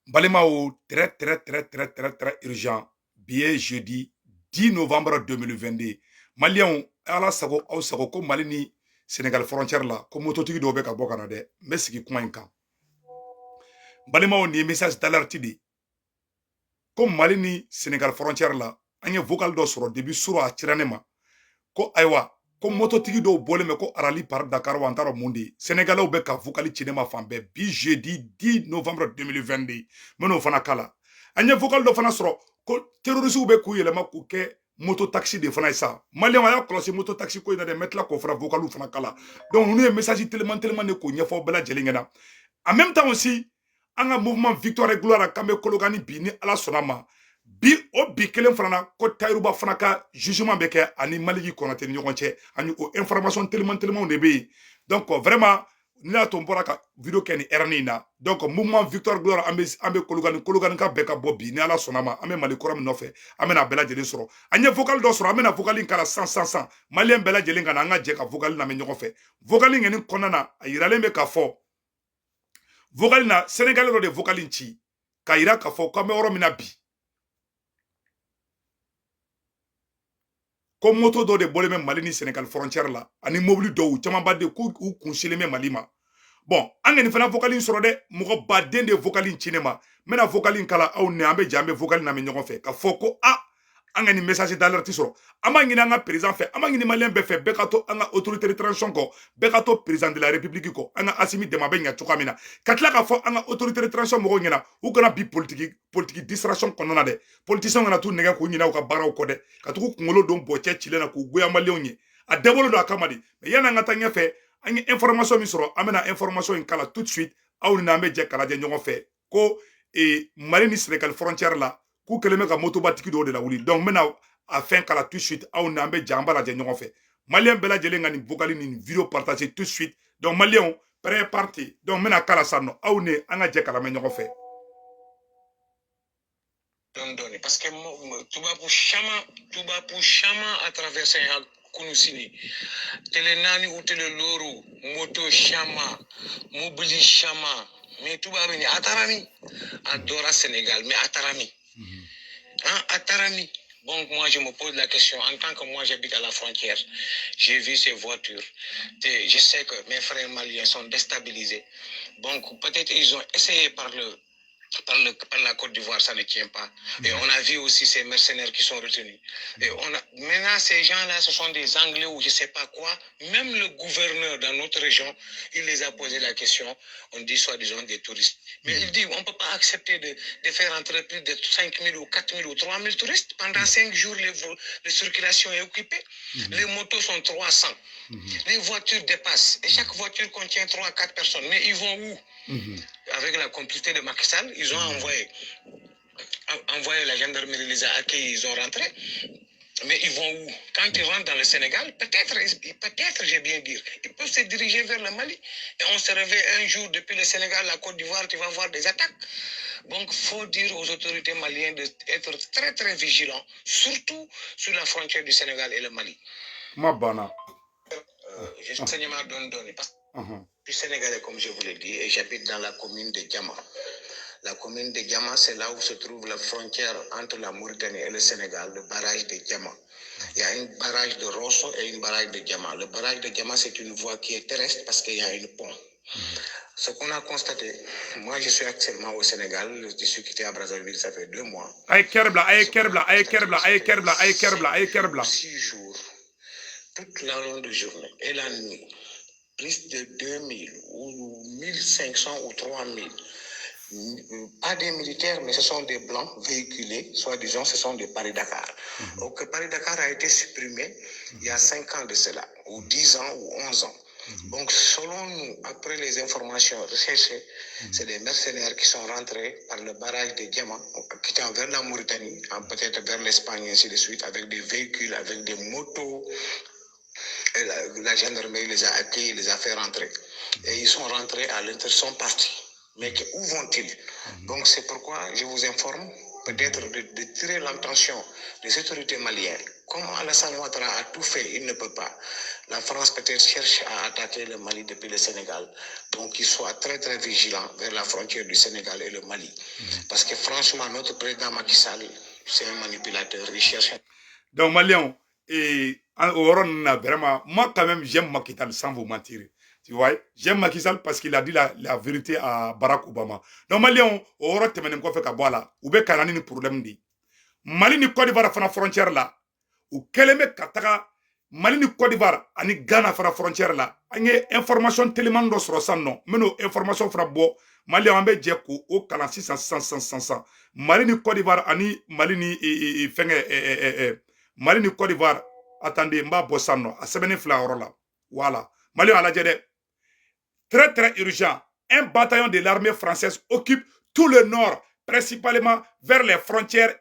Balimao, très urgent. Billet jeudi 10 novembre 2022. Maliens, ala sago, au sago, ko Malini, Sénégal frontière là, ko mototigi do be ka bɔ kana dɛ. N bɛ sigi kuma in kan. Balimao ni message d'alerte de. Ko Mali ni Sénégal frontière là, an ye vocal dɔ sɔrɔ depuis suro a cira ne ma. Ko ayiwa, ko mototigi dɔw bɔlen bɛ ko arali par Dakar wa an t'a dɔn mun de. Sénégalais bɛ ka vocal ci ne ma fan bɛɛ. Bi jeudi 10 novembre 2022. N bɛn'o fana kala. An ye vocal dɔ fana sɔrɔ ko terroristes bɛ k'u yɛlɛma k'u kɛ moto taxi de fana ye sa. Malien a y'a kɔlɔsi moto taxi ko in na dɛ, n bɛ tila k'o fana vocal fana kala. Donc ninnu ye message teliman de k'o ɲɛfɔ bɛɛ lajɛlen ɲɛna. En même temps aussi, an ka mouvement victoire et gloire kan bɛ Kolokani bi ni ala sɔnna ma. Bi o bi kelen fana ko Tayiruba fana ka jugement bɛ kɛ ani Maliki Konate ni ɲɔgɔn cɛ ani o information teliman de bɛ yen. Donc vraiment ni y'a to n bɔra ka video kɛ ni heure in na. Donc mouvement victoire gloire an bɛ Kolokani ka bɛɛ ka bɔ bi ni ala sɔnna ma an bɛ Mali kura min nɔfɛ an bɛna bɛɛ lajɛlen sɔrɔ. An ye vocal dɔ sɔrɔ an bɛna vocal in kala san Malien bɛɛ lajɛlen ka na an ka jɛ ka vocal lamɛn ɲɔgɔn fɛ. Vocal in kɔni kɔnɔna na a yiralen bɛ k'a fɔ vocal na Sénégalais dɔ de vocal in ci k'a yira k'a fɔ k'an bɛ yɔrɔ min na bi. Ko moto dɔ de bɔlen bɛ Mali ni Sénégal frontière la ani mobili dɔw caman ba de k'u kunsilen bɛ Mali ma. Bon an ka nin fana vocal in sɔrɔ dɛ mɔgɔ baden de vocal in ci ne ma. N bɛna vocal in kala aw ni an bɛ jɛ an bɛ vocal lamɛn ɲɔgɔn fɛ k'a fɔ ko an ka nin message d'alerte sɔrɔ. An b'a ɲini an ka président fɛ, an b'a ɲini Malien bɛɛ fɛ, bɛɛ ka to an ka autorité de transition kɔ, bɛɛ ka to président de la république kɔ, an ka Assimi Dɛmɛ bɛ ɲɛ cogoya min na. Ka tila k'a fɔ an ka autorité de transition mɔgɔw ɲɛna u kana bi politique distraction kɔnɔna dɛ. Politiciens kana t'u nɛgɛ k'u ɲinɛ u ka baaraw kɔ dɛ. Ka tugu kunkolo don bɔcɛ cilen na k'u goya Maliens ye. A dabɔlen don a kama de. Mais yani an ka taa ɲɛfɛ, an ye information min sɔrɔ, an bɛna information in kala tout de suite. Aw ni an bɛ jɛ kala jɛ ɲɔgɔn fɛ ko Mali ni Sénégal frontière la k'u kɛlen bɛ ka motobatigi dɔw de lawuli. Donc n bɛna a fɛn kala tout de suite aw ni an bɛ jɛ an b'a lajɛ ɲɔgɔn fɛ. Malien bɛɛ lajɛlen ka nin vocal ni video partager tout de suite. Donc Maliens prêt parti. Donc n bɛna kala sa nɔ aw ni an ka jɛ kala mɛn ɲɔgɔn fɛ. Parce que tubabu chama à travers un kunusini tele nani ou tele loro moto chama mobili chama mais tubabu ni atarami adora Sénégal mais atarami atarami. Donc moi je me pose la question en tant que moi j'habite à la frontière, j'ai vu ces voitures, je sais que mes frères maliens sont déstabilisés, donc peut-être ils ont essayé par la Côte d'Ivoire, ça ne tient pas. Et on a vu aussi ces mercenaires qui sont retenus. Et maintenant, ces gens-là, ce sont des Anglais ou je ne sais pas quoi. Même le gouverneur dans notre région, il les a posé la question. On dit soi-disant des touristes. Mais il dit, on ne peut pas accepter de faire entrer plus de 5 000 ou 4 000 ou 3 000 touristes. Pendant 5 jours, la circulation est occupée. Les motos sont 300. Les voitures dépassent. Et chaque voiture contient 3 à 4 personnes. Mais ils vont où? Avec la complicité de Macky Sall, ils ont envoyé la gendarmerie, les a accueillis, ils ont rentré. Mais ils vont où? Quand ils rentrent dans le Sénégal, peut-être, j'ai bien dire, ils peuvent se diriger vers le Mali. Et on se réveille un jour depuis le Sénégal, la Côte d'Ivoire, tu vas voir des attaques. Donc, il faut dire aux autorités maliennes d'être très, très vigilants, surtout sur la frontière du Sénégal et le Mali. J'ai enseignement donné parce que je suis sénégalais, comme je vous l'ai dit, et j'habite dans la commune de Diama. La commune de Diama, c'est là où se trouve la frontière entre la Mauritanie et le Sénégal, le barrage de Diama. Il y a un barrage de Rosso et un barrage de Diama. Le barrage de Diama, c'est une voie qui est terrestre parce qu'il y a une pont. Ce qu'on a constaté, moi je suis actuellement au Sénégal, je suis quitté à Brazzaville, ça fait 2 mois. Aïe Kerbla. 6 jours, toute la longue journée et la nuit, plus de 2000 ou 1500 ou 3000. Pas des militaires, mais ce sont des blancs véhiculés, soi-disant ce sont des Paris-Dakar. Donc Paris-Dakar a été supprimé il y a 5 ans de cela, ou 10 ans ou 11 ans. Donc selon nous, après les informations recherchées, c'est des mercenaires qui sont rentrés par le barrage de Diama, quittant vers la Mauritanie, peut-être vers l'Espagne, ainsi de suite, avec des véhicules, avec des motos. Et la gendarmerie les a accueillis, les a fait rentrer. Et ils sont rentrés à l'intérieur, sont partis. Mais où vont-ils? Donc c'est pourquoi je vous informe peut-être de tirer l'attention des autorités maliennes, Comme Alassane Ouattara a tout fait, il ne peut pas. La France peut-être cherche à attaquer le Mali depuis le Sénégal. Donc qu'il soit très très vigilant vers la frontière du Sénégal et le Mali. Parce que franchement, notre président Macky Sall, c'est un manipulateur, il cherche. Donc, Malien, et vraiment, moi quand même, j'aime Macky Sall sans vous mentir. Tu vois, j'aime Macky Sall parce qu'il a dit la vérité à Barack Obama. Donc, Malien, au Rwanda, tu m'as fait là, ou bien qu'il y a un problème. Mali ni Côte d'Ivoire fana frontière là, ou keleme kataka, Mali ni Côte d'Ivoire, ani Ghana fana frontière là, anye information tellement do soro san non, meno information fana bo, Mali ambe djeko, o kalan 600. Mali ni Côte d'Ivoire, ani Mali ni Mali ni Côte d'Ivoire, attendez, mba bossan non, a sebene fla là. Voilà. Mali à la djede. Très très urgent. Un bataillon de l'armée française occupe tout le nord, principalement vers les frontières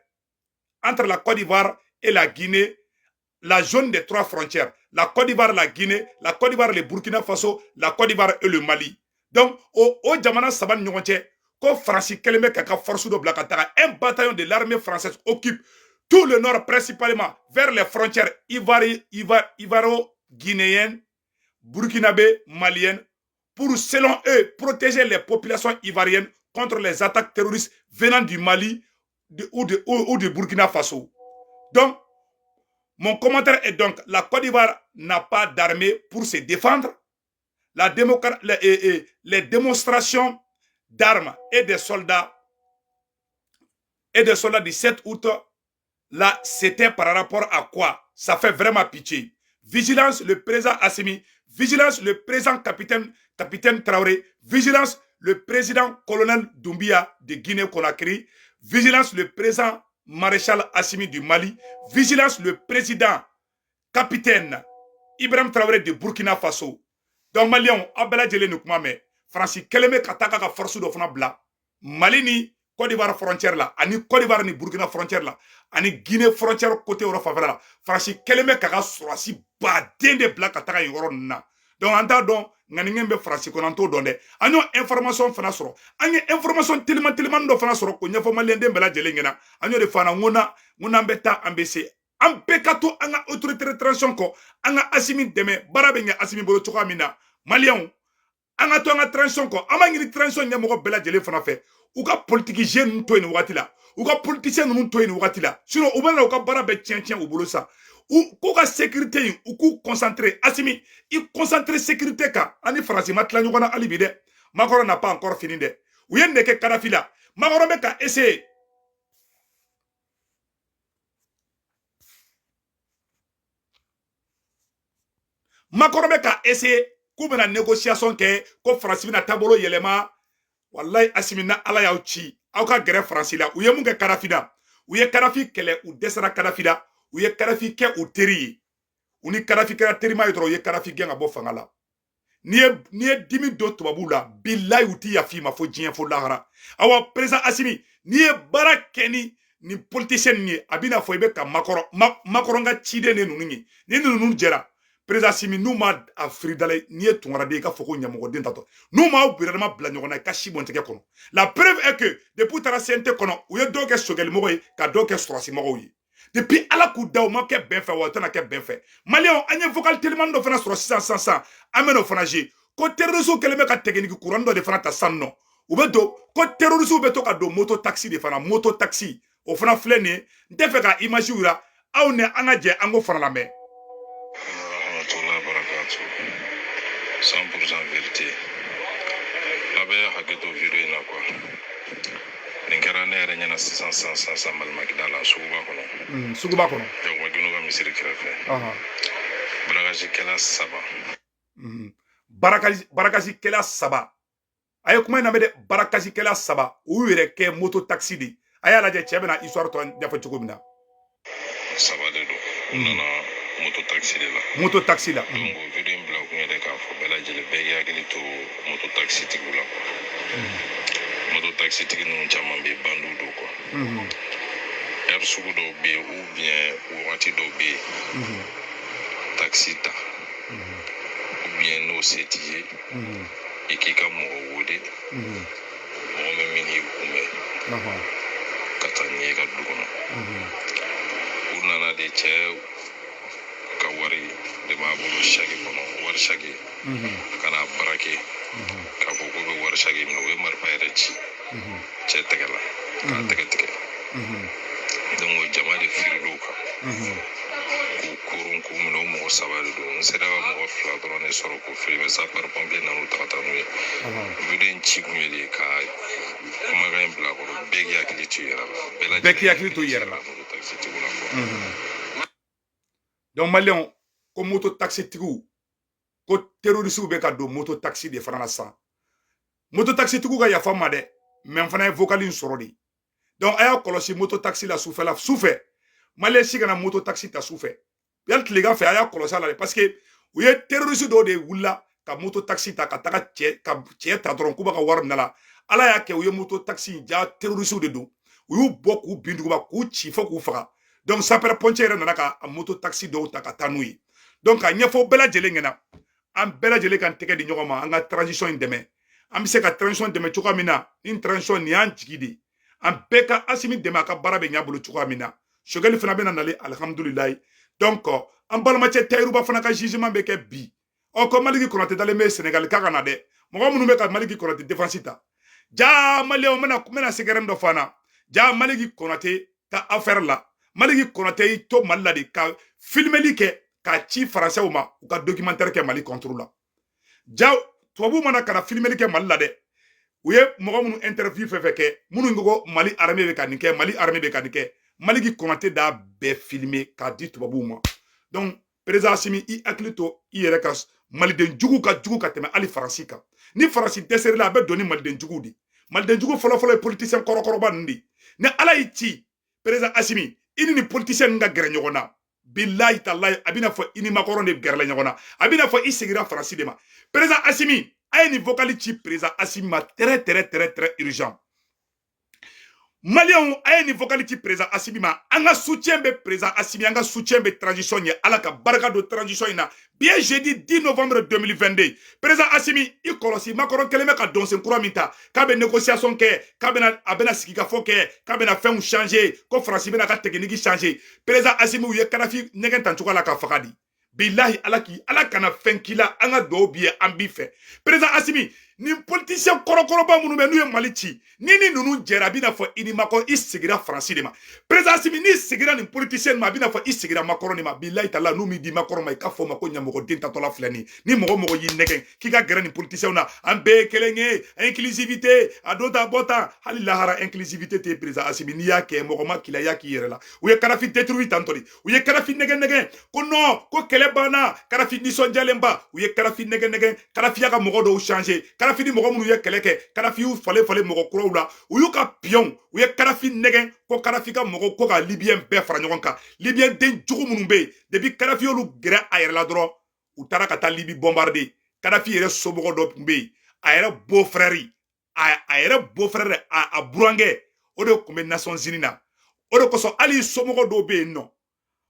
entre la Côte d'Ivoire et la Guinée, la zone des 3 frontières. La Côte d'Ivoire, la Guinée, la Côte d'Ivoire, le Burkina Faso, la Côte d'Ivoire et le Mali. Donc, au Djamana Saban Nyonche, quand Francis Keleme Kaka Force de Blakatara, un bataillon de l'armée française occupe tout le nord, principalement vers les frontières ivaro-guinéennes, burkinabé, maliennes, pour, selon eux, protéger les populations ivoiriennes contre les attaques terroristes venant du Mali ou de Burkina Faso. Donc, mon commentaire est donc, la Côte d'Ivoire n'a pas d'armée pour se défendre. Les démonstrations d'armes et des soldats du 7 août, là, c'était par rapport à quoi? Ça fait vraiment pitié. Vigilance, le président Assimi. Vigilance, le président capitaine Traoré. Vigilance, le président colonel Doumbia de Guinée-Conakry. Vigilance, le président maréchal Assimi du Mali. Vigilance, le président capitaine Ibrahim Traoré de Burkina Faso. Donc, Maliens, Abela Djele Nukmame, Francis Keleme Kataka ka force de Fnabla, Mali ni Côte d'Ivoire frontière là, ani Côte d'Ivoire ni Burkina frontière là, ani Guinée frontière côté Eurofavela là, Francis Keleme Kaka Sorasi Badende Black Kataka Yorona. Donc, en tant donc, Naningembe Francis Konanto donne, agno information fana soro, agno information tellement do fana soro, ko nyafo Malien de Bela Djele ngena, agno de fana ngona mbeta ambese. An bekato anga autorité de transition ko anga Assimi deme barabenya Assimi bolo choka mina Malien anga to anga transition ko ama ngiri transition nya moko bela jele fana fe u ka politique jeune to ni wakati la u ka politicien nu to ni wakati la sinon u bena u ka barabe tien u bolo sa u ko ka sécurité u ku concentrer Assimi i concentrer sécurité ka ani France matla nyokona alibi de Macron n'a pas encore fini de u yende ke Kadhafi la Macron be ka essayer Macron a essayé qu'on ait une négociation que France na tabolo yelema wallahi Assimi na ala yaw ci aw ka gere France la ou ye mun ke Kadhafi da ou ye Kadhafi kele ou desara Kadhafi da ou ye Kadhafi ke ou teri ou ni Kadhafi ke teri ma yotro ye Kadhafi genga bo fangala ni e dimi do tubabu la billahi uti ya fi ma fo jien fo lahara awa président Assimi ni e barakeni ni politicien ni abina fo ibe ka Macron ga chide ne nunu ni nunu jera président Assimi nous ma afridale ni e tungara de ka foko nyamogo den tato nous ma obirama bla nyogona ka shibonteke kono la preuve est que depuis tara sente kono ou ye do ke sogel mogo ka do ke strasi mogo yi depuis ala ku daw ma ke ben fait wa tana ke ben fait malien anye vocal tellement do fana sur 600 ameno fana ji ko terrorisme keleme ka technique courant do de fana ta sanno ou be do ko terrorisme be to ka do moto taxi de fana moto taxi o fana flene ndefe ka image ura aw ne anaje ango fana la me 100% vérité. Abe haketo vire na kwa. Ninkara ne yɛrɛ ɲɛna sisan san Malimakida la suguba kɔnɔ. Suguba kɔnɔ. Donc waginu ka misiri kɛrɛfɛ. Barakasi kɛla 3. Barakasi kɛla 3. A ye kuma in lamɛn dɛ barakasi kɛla 3 u yɛrɛ kɛ moto taxi de a y'a lajɛ cɛ bɛna histoire tɔ ɲɛfɔ cogo min na. 3 de don. U nana moto taxi de la. Moto taxi la. Donc video in bila kun yɛrɛ k'a fɔ bɛɛ lajɛlen bɛɛ k'i hakili to moto taxi tigiw la quoi. Moto taxi tigi ninnu caman bɛ bandu don quoi. Heure sugu dɔw bɛ yen ou bien wagati dɔw bɛ yen taxi ta ou bien n'o se t'i ye i k'i ka mɔgɔ wele mɔgɔ min bɛ n'i kunbɛn ka taa n'i ye ka du kɔnɔ u nana de cɛ ka wari de b'a bolo saki kɔnɔ wari saki ka na baara kɛ k'a fɔ k'u bɛ wari saki minɛ u ye marifa yɛrɛ ci cɛ tɛgɛ la k'a tɛgɛ tigɛ donc jama de firil'o kan k'u koron k'u minɛ o mɔgɔ 3 de don n sera ka mɔgɔ 2 dɔrɔn de sɔrɔ k'u fili mais sapeur pompier nan'u ta ka taa n'u ye video in ci kun ye de ka kumakan in bila a kɔrɔ bɛɛ k'i hakili to i yɛrɛ la bɛɛ k'i hakili to i yɛrɛ la taxitigiw la quoi donc malien ko moto taxi tigiw ko terroriste bɛ ka don moto taxi de fana na san moto taxi tigiw ka yafa ma dɛ mais fana ye vocal in sɔrɔ de donc a y'a kɔlɔsi moto taxi la sufɛ malien si kana moto taxi ta sufɛ yali tilegan fɛ a y'a kɔlɔsi a la de parce que u ye terroriste dɔw de wulila ka moto taxi ta ka taga cɛ ta dɔrɔn k'u b'a ka wari minɛ la ala y'a kɛ u ye moto taxi ja terroriste de don u y'u bɔ k'u bin duguba k'u ci fo k'u faga donc sapeur pompier yɛrɛ nana ka moto taxi dɔw ta ka taa n'u ye donc ka ɲɛfɔ bɛɛ lajɛlen ɲɛna an bɛɛ lajɛlen kan tɛgɛ di ɲɔgɔn ma an ka transition in dɛmɛ an bɛ se ka transition dɛmɛ cogoya min na ni transition nin y'an jigi de an bɛɛ ka Asimi dɛmɛ a ka baara bɛ ɲɛ bolo cogoya min na Choguel fana bɛ na nale alhamdulilayi donc an balimacɛ Tayiruba fana ka jugement bɛ kɛ bi ko Maliki Konate dalen bɛ Sénégal k'a ka na dɛ mɔgɔ minnu bɛ ka Maliki Konate défense ta ja maliyɛnw mena sɛgɛrɛn dɔ fana ja Maliki Konate ka affaire la Maliki Konate y'i to Mali la de ka filmeli kɛ ka ci français ma u ka documentaire kɛ Mali contre la ja tubabu mana kana filmeli kɛ Mali la dɛ u ye mɔgɔ minnu interview fɛn kɛ minnu ko Mali armée bɛ ka nin kɛ Mali armée bɛ ka nin kɛ Maliki Konate da bɛɛ filmer k'a di tubabuw ma donc président Asimi i hakili to i yɛrɛ ka maliden jugu ka jugu ka tɛmɛ hali Faransi kan ni Faransi dɛsɛrɛla a bɛ don ni maliden jugu de maliden jugu fɔlɔfɔlɔ ye politicien kɔrɔkɔrɔba ninnu de ni ala y'i ci président Asimi i ni politicien ninnu ka gɛrɛ ɲɔgɔn na billahi talahi a bɛna fɔ i ni Macron de gɛrɛla ɲɔgɔn na a bɛna fɔ i segira Faransi de ma président Asimi a ye nin vocal ci président Asimi ma très urgent Maliens a ye nin vocal ci président Asimi ma an ka soutien bɛ président Asimi an ka soutien bɛ transition ɲɛ ala ka barika don transition in na bi ye jeudi 10 novembre 2022 président Asimi i kɔlɔsi Macron kɛlen bɛ ka donsen kura min ta k'a bɛ négociation kɛ a bɛna sigikafɔ kɛ k'a bɛna fɛnw changer ko Faransi bɛna ka technique changer président Asimi u ye Kadafi ɲɛgɛn tan cogo la ka faga di billahi ala kana fɛn k'i la an ka dugawu b'i ye an b'i fɛ président Asimi ni politicien kɔrɔkɔrɔba minnu bɛ n'u ye Mali ci ni ninnu jɛra a bɛna fɔ i ni Macron i segira Faransi de ma président Asimi n'i segira nin politicien ma a bɛna fɔ i segira Macron de ma billahi taala n'u m'i di Macron ma i k'a fɔ ma ko ɲɛmɔgɔden tatɔla filɛ nin ni mɔgɔ y'i nɛgɛn k'i ka gɛrɛ nin politicien na an bɛɛ ye kelen ye inclusivité a don ta bɔ tan hali lahara inclusivité tɛ président Asimi n'i y'a kɛ mɔgɔ ma k'i la i y'a k'i yɛrɛ la u ye Kadafi détruit tantɔ de u ye Kadafi nɛgɛn ko non ko kɛlɛ banna Kadafi nisɔndiyalenba u ye Kadafi nɛgɛn Kadafi y'a ka mɔgɔ dɔw changer Kadafi ni mɔgɔ minnu ye kɛlɛ kɛ Kadafi y'u falen mɔgɔ kuraw la u y'u ka pion u ye Kadafi nɛgɛn ko Kadafi ka mɔgɔ ko ka libyen bɛɛ fara ɲɔgɔn kan libyen den jugu minnu bɛ yen depuis Kadafi y'olu gɛrɛ a yɛrɛ la dɔrɔn u taara ka taa Libi bombarder Kadafi yɛrɛ somɔgɔ dɔ tun bɛ yen a yɛrɛ beau-frère a burankɛ o de tun bɛ Nations Unies na o de kosɔn hali somɔgɔ dɔw bɛ yen nɔ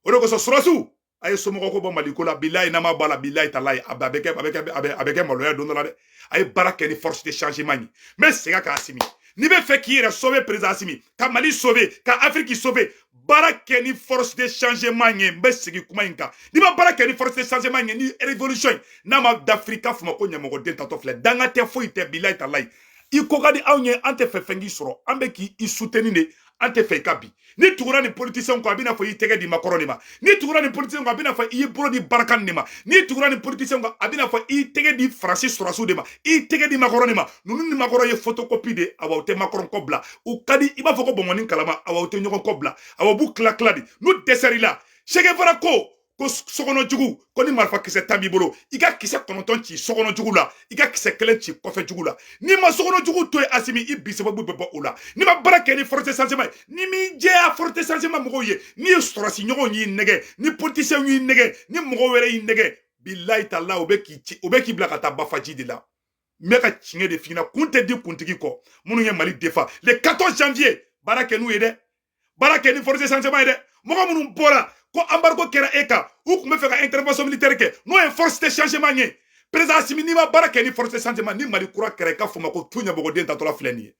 o de kosɔn Surasiw a ye somɔgɔ ko bɔ Mali ko la billahi n'a ma bɔ a la billahi talahi a bɛ kɛ maloya don dɔ la dɛ a ye baara kɛ ni force de changement ye n bɛ segin ka Asimi n'i bɛ fɛ k'i yɛrɛ sauver président Asimi ka Mali sauver ka Afrique sauver baara kɛ ni force de changement ye n bɛ segin kuma in kan n'i ma baara kɛ ni force de changement ye ni révolution n'a ma d'Afrique k'a fɔ ma ko ɲɛmɔgɔden tatɔ filɛ danga tɛ foyi tɛ billahi talahi i ko ka di anw ye an tɛ fɛ fɛn k'i sɔrɔ an bɛ k'i soutenir de an tɛ fɛ i ka bi ni tugura ni politicien ko a bɛna fɔ i tɛgɛ di Macron de ma ni tugura ni politicien ko a bɛna fɔ i bolo di Barkhane de ma ni tugura ni politicien ko a bɛna fɔ i tɛgɛ di Faransi Surasiw de ma i tɛgɛ di Macron de ma ninnu ni Macron ye photocopie de awa u tɛ Macron kɔ bila u ka di i b'a fɔ ko bɔnbɔnni kalama awa u tɛ ɲɔgɔn kɔ bila awa b'u tila de n'u dɛsɛr'i la Che Guevara ko sokɔnɔjugu ko ni marifa kisɛ 10 b'i bolo i ka kisɛ 9 ci sokɔnɔjugu la i ka kisɛ 1 ci kɔfɛ jugu la ni ma sokɔnɔjugu to ye Asimi i bi sababu bɛ bɔ o la ni ma baara kɛ ni force de changement ni mi jɛya force de changement mɔgɔw ye ni ye sɔrɔsi ɲɔgɔnw y'i nɛgɛ ni politicien y'i nɛgɛ ni mɔgɔ wɛrɛ y'i nɛgɛ billahi taala o bɛ k'i bila ka taa bafaji de la n bɛ ka tiɲɛ de f'i ɲɛna kun tɛ di kuntigi kɔ minnu ye Mali défend le 14 janvier baara kɛ n'u ye dɛ baara kɛ ni force de changement ye dɛ mɔgɔ minnu bɔra ko embargo kɛra e kan u tun bɛ fɛ ka intervention militaire kɛ n'o ye force de changement ye président Asimi n'i ma baara kɛ ni force de changement ni Mali kura kɛra i ka fɔ ma ko tu ɲɛmɔgɔden tatɔla filɛ nin ye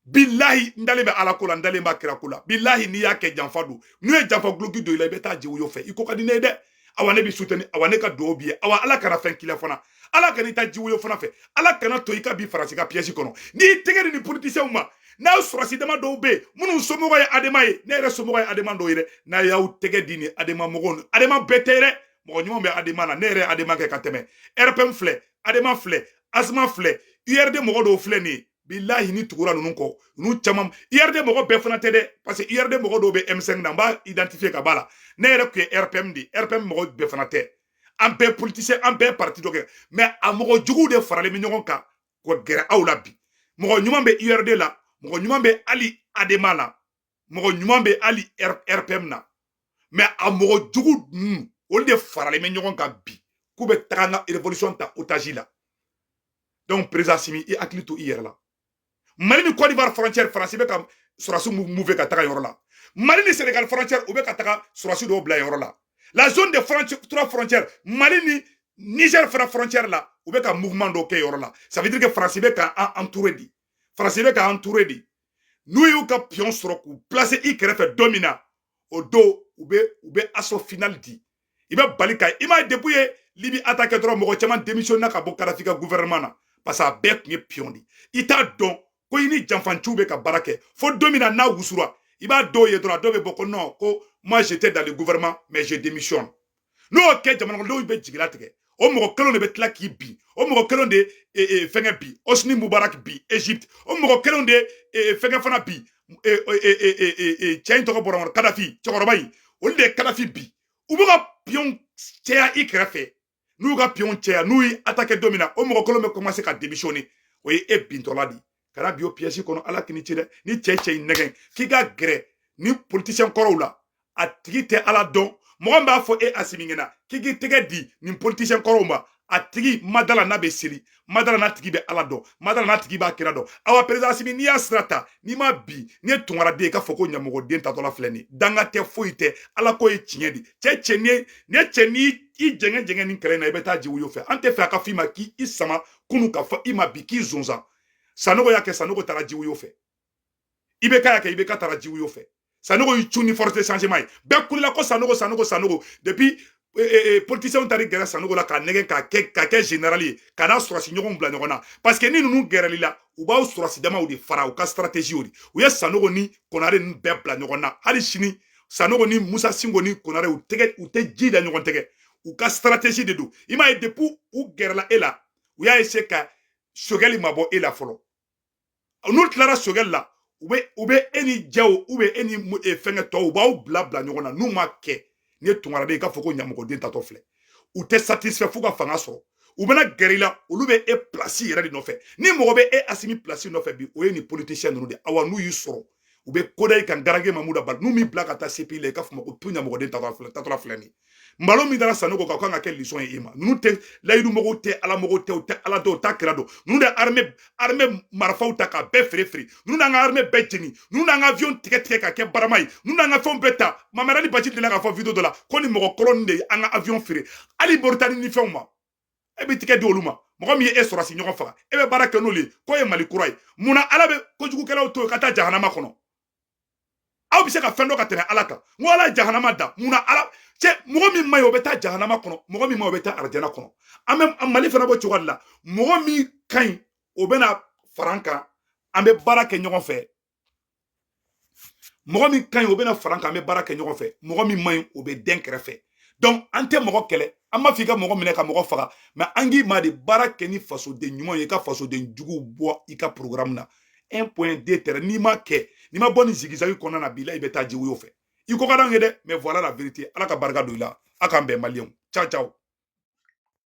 billahi n dalen bɛ ala ko la n dalen b'a kira ko la billahi n'i y'a kɛ janfa don n'u ye janfa guloki don i la i bɛ taa jɛw fɛ i ko ka di ne ye dɛ awa ne bi soutenir awa ne ka do bi awa ala kana fen kila fana ala kana ta jiwo fana fe ala kana to ika bi farasi ka piège kono ni tegeri ni politicien ma na surasi dama do be munu somogo ya adema ye ne re somogo ya adema do ire na yaw tege dini adema mogon adema betere mo nyum be adema na ne re adema ke kateme RPM fle adema fle asma fle URD mogo do fle ni billahi ni tugura nunu ko nu chamam URD mogo be fana tede parce que URD mogo do be M5 na ba identifier ka bala ne re ke RPM di RPM mogo be fana te an be politicien an be parti do ke mais a mogo jugu de farale mi nyon ka ko gere awla bi mogo nyum be URD la mogo nyum be ali adema la mogo nyum be ali RPM na mais a mogo jugu ol de farale mi nyon ka bi ku be tanga révolution ta otage la donc président Simi et aklitu hier là Mali ni Côte d'Ivoire frontière français be ka surasu mouve ka taka yoro la Mali ni Sénégal frontière ou be ka taka surasu do bla yoro la la zone de frontière trois frontières Mali ni Niger frontière là ou be ka mouvement do ke yoro la ça veut dire que français be ka entouré di français be ka entouré di nous yu ka pion soro ku placer i kerefe domina au dos ou be asso final di ibe balika ima débrouiller libi attaquer droit mo chama démissionner ka bo Kadhafi ka gouvernement na parce que be kunye pion di ita don ko ini janfanchu be ka barake fo domina na wusura iba do ye droit do be boko non ko moi j'étais dans le gouvernement mais je démissionne no ok jamana do be jigila tege o mo kelo ne be tla ki bi o mo kelo de fenga bi Hosni Moubarak bi Égypte o mo kelo de fenga fana bi chain to ko boron Kadhafi chokorobai o de Kadhafi bi u buga pion tia ikrefe nous ga pion tia nous attaquer domina o mo kelo me commencer ka démissionner o e bintoladi kana bio piège kono ala kini tire ni cheche negen ki ga gre ni politicien korola atigi ala don mo mba fo e asimingena ki gi tege di ni politicien koroma atigi madala na be siri madala na tigi be ala don madala na tigi ba kira don awa président Asimi ni asrata ni ma bi ni tungara de ka foko nyamogo den ta tola fleni danga te foite ala ko e tinyedi cheche ni i jenge ni kele na ibeta ji wuyo fe ante fe aka fima ki isama kunu ka fa ima bi ki zonza sanogo yake sanogo tara ji wuyo fe ibeka yake ibeka tara ji wuyo fe sanogo yu chuni force de changement be kulila ko sanogo depuis politicien tari gere sanogo la ka nege ka ke général ka na surasi nyogon bla nyogona parce que ni nunu gere la u ba surasi dama u de fara u ka stratégie odi u ya sanogo ni konare n be bla nyogona hali shini sanogo ni Musa Singo ni konare u te jida nyogon tege u ka stratégie de do ima e depuis u gere la ela u ya essayer ka sogeli mabo ela folo nous clara sogel la ube eni jaw ube eni fenge to ba u bla nyogona nous ma ke ni tungara de ka foko nyamugo den ta to fle ou te satisfait fuga fanga so ou bena gerila olu be e place yere di no fe ni mo be e Asimi place no fe bi o ni politicien no de awa nu yusoro ou be kodai kan garage mamuda bal nu mi blaka ta CPI le ka fuma ko punya mo den ta to fle ni mbalo mi dara sanogo ka kanga ke lison e ima nu te laydu mo te ala mo te ala do ta krado nu de armée marfa uta ka be free nu na nga armée bejini nu na nga avion tike ka ke baramai nu na nga fon beta mamara ni bajit de la ka video de la ko ni mo kolon de anga avion free ali bortani ni fema e be tike de oluma mo mi e sora si nyogon fa e be baraka no le ko e mali kurai muna ala be ko jugu kala to kata jahannama kono aw bi se ka fendo ka tene alaka wala jahannama da muna ala che mogo mi mayo beta jahannama kono mogo mi mayo beta arjana kono amem amali fana bo chogalla mogo mi kain obena faranka ambe baraka nyogon fe mogo mi kain obena faranka ambe baraka nyogon fe mogo mi mayo obe denkere fe donc ante mogo kele amma fika mogo mine ka mogo faga mais angi ma de baraka ni faso de nyumo ye ka faso de njugu bo ika programme na 1.2 terre ni ma boni zigizagi kona na bila ibeta jiwu yo fe iko kadangede mais voilà la vérité ala ka barga do ila akambe malien ciao